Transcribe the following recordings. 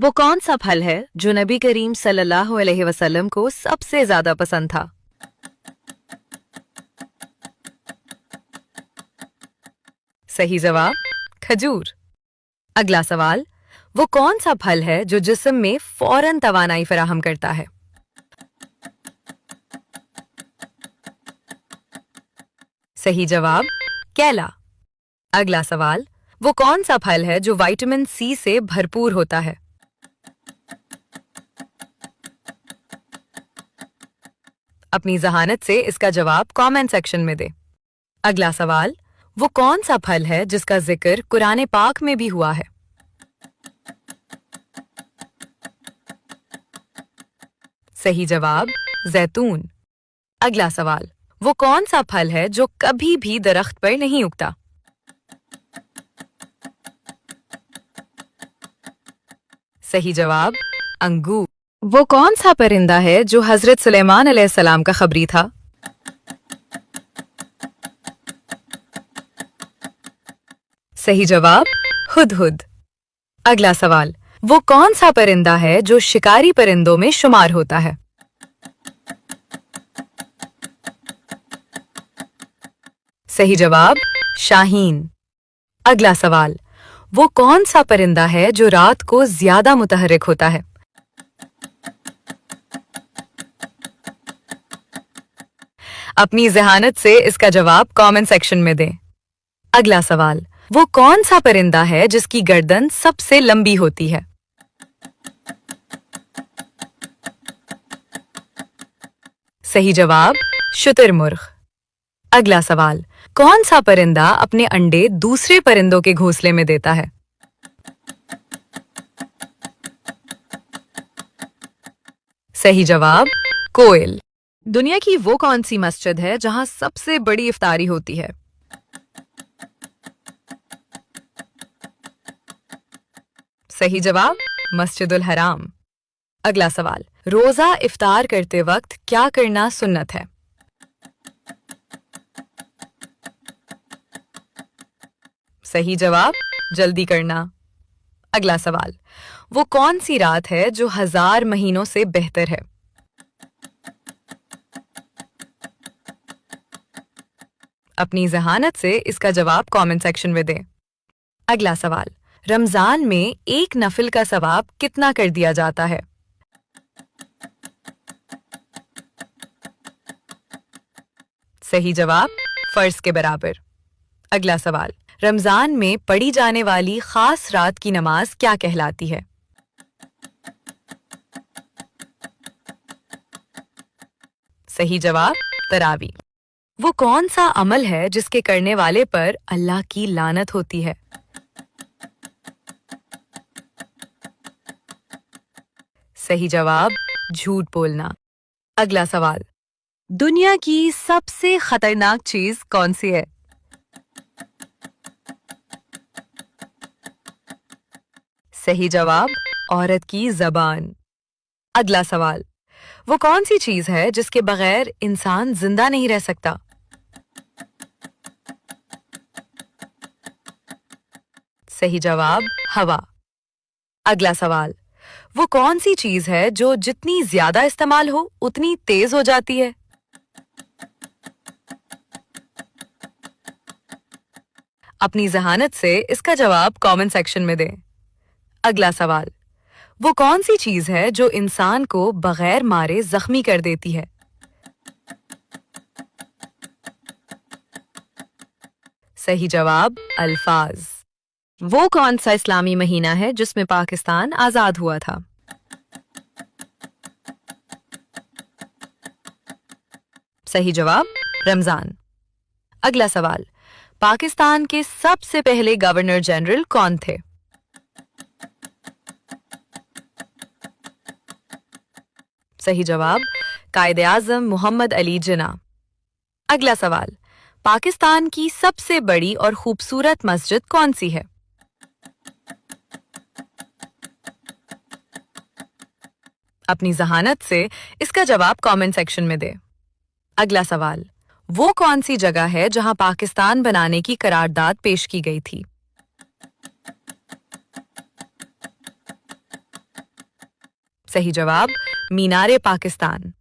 वो कौन सा फल है जो नबी करीम सल्लल्लाहु अलैहि वसल्लम को सबसे ज्यादा पसंद था? सही जवाब खजूर। अगला सवाल, वो कौन सा फल है जो जिस्म में फौरन तवानाई फराहम करता है? सही जवाब केला। अगला सवाल, वो कौन सा फल है जो विटामिन सी से भरपूर होता है? अपनी जहानत से इसका जवाब कमेंट सेक्शन में दे। अगला सवाल, वो कौन सा फल है जिसका जिक्र कुरान पाक में भी हुआ है? सही जवाब जैतून। अगला सवाल, वो कौन सा फल है जो कभी भी दरख्त पर नहीं उगता? सही जवाब अंगूर। वो कौन सा परिंदा है जो हजरत सुलेमान अलैहिस्सलाम का खबरी था? सही जवाब हुदहुद। अगला सवाल, वो कौन सा परिंदा है जो शिकारी परिंदों में शुमार होता है? सही जवाब शाहीन। अगला सवाल, वो कौन सा परिंदा है जो रात को ज्यादा मुतहर्रिक होता है? अपनी जहानत से इसका जवाब कमेंट सेक्शन में दें। अगला सवाल, वो कौन सा परिंदा है जिसकी गर्दन सबसे लंबी होती है? सही जवाब शुतुरमुर्ग। अगला सवाल, कौन सा परिंदा अपने अंडे दूसरे परिंदों के घोंसले में देता है? सही जवाब कोयल। दुनिया की वो कौन सी मस्जिद है जहां सबसे बड़ी इफ्तारी होती है? सही जवाब मस्जिदुल हराम। अगला सवाल, रोजा इफ्तार करते वक्त क्या करना सुन्नत है? सही जवाब जल्दी करना। अगला सवाल, वो कौन सी रात है जो 1000 महीनों से बेहतर है? अपनी जहानत से इसका जवाब कमेंट सेक्शन में दें। अगला सवाल, रमजान में एक नफिल का सवाब कितना कर दिया जाता है? सही जवाब फर्ज के बराबर। अगला सवाल, रमजान में पढ़ी जाने वाली खास रात की नमाज क्या कहलाती है? सही जवाब तरावी। वो कौन सा अमल है जिसके करने वाले पर अल्लाह की लानत होती है? सही जवाब झूठ बोलना। अगला सवाल, दुनिया की सबसे खतरनाक चीज कौन सी है? सही जवाब औरत की जबान। अगला सवाल, वो कौन सी चीज है जिसके बगैर इंसान जिंदा नहीं रह सकता? सही जवाब हवा। अगला सवाल, वो कौन सी चीज है जो जितनी ज्यादा इस्तेमाल हो उतनी तेज हो जाती है? अपनी जहानत से इसका जवाब कमेंट सेक्शन में दें। अगला सवाल, वो कौन सी चीज है जो इंसान को बगैर मारे जख्मी कर देती है? सही जवाब अल्फाज। वो कौन सा इस्लामी महीना है जिसमें पाकिस्तान आजाद हुआ था? सही जवाब रमजान। अगला सवाल, पाकिस्तान के सबसे पहले गवर्नर जनरल कौन थे? सही जवाब कायदे आजम मोहम्मद अली जिन्ना। अगला सवाल, पाकिस्तान की सबसे बड़ी और खूबसूरत मस्जिद कौन सी है? अपनी जहानत से इसका जवाब कमेंट सेक्शन में दे। अगला सवाल, वो कौन सी जगह है जहां पाकिस्तान बनाने की करारदाद पेश की गई थी? सही जवाब मीनारे पाकिस्तान।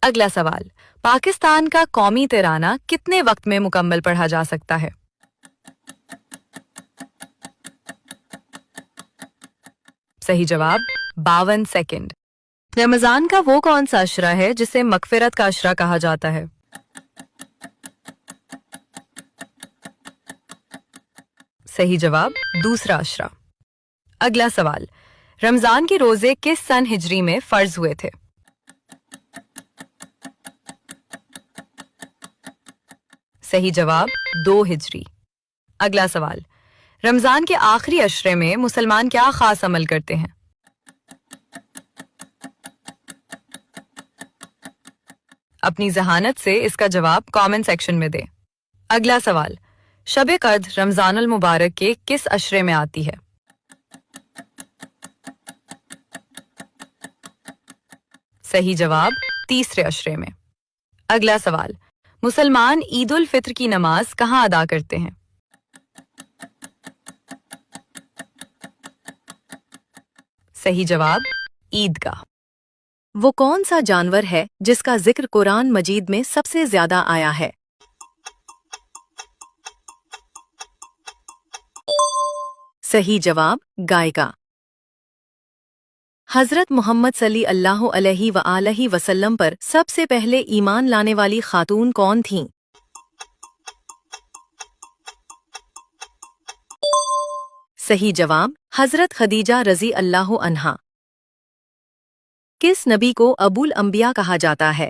अगला सवाल, पाकिस्तान का कौमी तिराना कितने वक्त में मुकम्मल पढ़ा जा सकता है? सही जवाब 52 सेकंड। रमजान का वो कौन सा अशरा है जिसे मगफिरत का अशरा कहा जाता है? सही जवाब दूसरा अशरा। अगला सवाल, रमजान के रोजे किस सन हिजरी में फर्ज हुए थे? सही जवाब 2 हिजरी। अगला सवाल, रमजान के आखिरी अशरे में मुसलमान क्या खास अमल करते हैं? अपनी जहानत से इसका जवाब कमेंट सेक्शन में दें। अगला सवाल, शब कद्र रमजानुल मुबारक के किस अशरे में आती है? सही जवाब तीसरे अशरे में। अगला सवाल, मुसलमान ईद उल फित्र की नमाज कहाँ अदा करते हैं? सही जवाब ईदगाह। वो कौन सा जानवर है जिसका जिक्र कुरान मजीद में सबसे ज्यादा आया है? सही जवाब गाय का। हजरत मोहम्मद सल्लल्लाहु अलैहि वसल्लम पर सबसे पहले ईमान लाने वाली खातून कौन थीं? सही जवाब हजरत खदीजा रजी अल्लाह अन्हा। किस नबी को अबुल अंबिया कहा जाता है?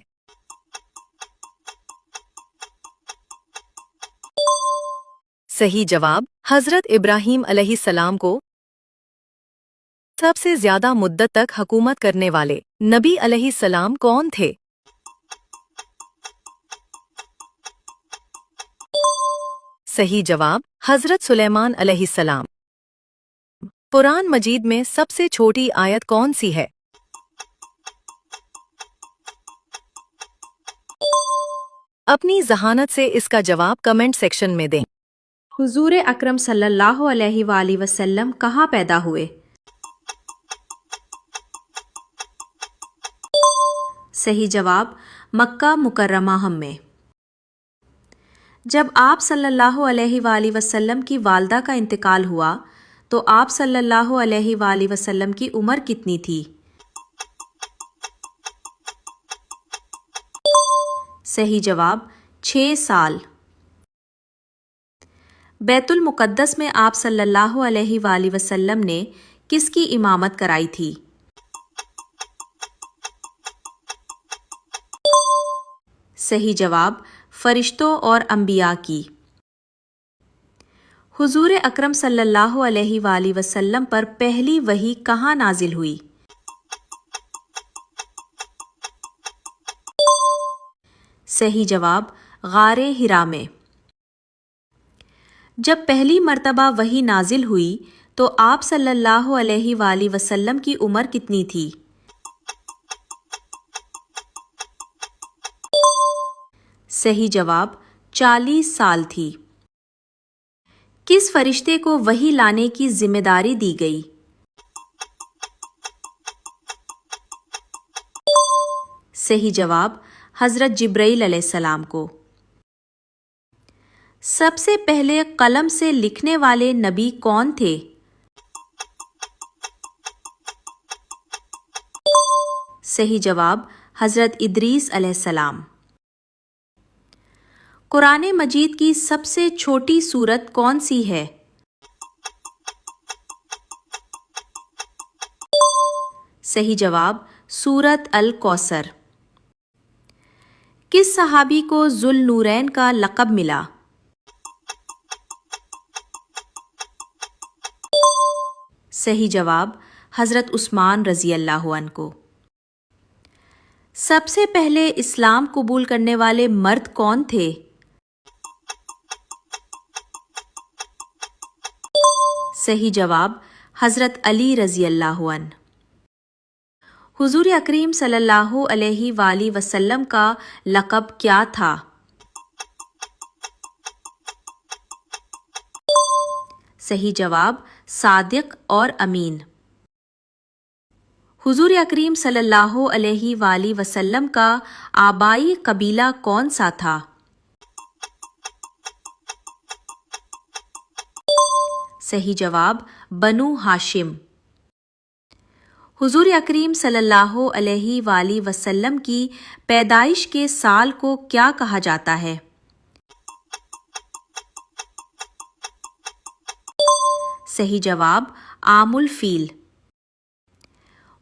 सही जवाब हजरत इब्राहीम अलैहिस्सलाम को। सबसे ज्यादा मुद्दत तक हुकूमत करने वाले नबी अलैहिस्सलाम कौन थे? सही जवाब हजरत सुलेमान अलैहिस्सलाम। कुरान मजीद में सबसे छोटी आयत कौन सी है? अपनी जहानत से इसका जवाब कमेंट सेक्शन में दें। हुजूर अकरम सल्लल्लाहु अलैहि वसल्लम कहाँ पैदा हुए? सही जवाब मक्का मुकर्रमा में। जब आप सल्लल्लाहु अलैहि वसल्लम की वालदा का इंतकाल हुआ तो आप सल्लल्लाहु अलैहि वसल्लम की उम्र कितनी थी? सही जवाब 6 साल। बैतुल मुक़द्दस में आप सल्लल्लाहु अलैहि वसल्लम ने किसकी इमामत कराई थी? सही जवाब फरिश्तों और अंबिया की। हुजूर अकरम सल्लल्लाहु अलैहि वसल्लम पर पहली वही कहाँ नाजिल हुई? सही जवाब गारे हिरा में। जब पहली मर्तबा वही नाजिल हुई तो आप सल्लल्लाहु अलैहि वसल्लम की उम्र कितनी थी? सही जवाब 40 साल थी। किस फरिश्ते को वही लाने की जिम्मेदारी दी गई? सही जवाब हजरत जिब्राइल अलैहिस्सलाम को। सबसे पहले कलम से लिखने वाले नबी कौन थे? सही जवाब हजरत इदरीस अलैहिस्सलाम। कुरान मजीद की सबसे छोटी सूरत कौन सी है? सही जवाब सूरत अल कौसर। किस सहाबी को जुल नूरैन का लक़ब मिला? सही जवाब हजरत उस्मान रजी अल्लाह अन्हु को। सबसे पहले इस्लाम कबूल करने वाले मर्द कौन थे? सही जवाब हजरत अली रजी अल्लाह अन्हु। हुजूर अकरीम सल्लल्लाहु अलैहि वसल्लम का लक़ब क्या था? सही जवाब सादिक और अमीन। حضور اکریم صلی اللہ علیہ وآلہ وسلم کا آبائی قبیلہ کون سا تھا؟ صحیح جواب بنو ہاشم۔ حضور اکریم صلی اللہ علیہ وآلہ وسلم کی پیدائش کے سال کو کیا کہا جاتا ہے؟ صحیح جواب عام الفیل۔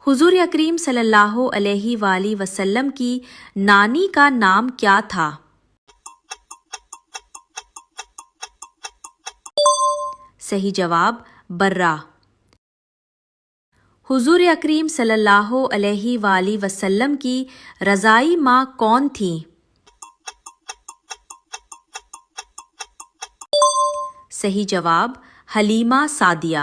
حضور اکریم صلی اللہ علیہ وآلہ وسلم کی نانی کا نام کیا تھا؟ صحیح جواب برہ۔ حضور اکریم صلی اللہ علیہ وآلہ وسلم کی رضائی ماں کون تھیں؟ صحیح جواب حلیمہ سعدیہ۔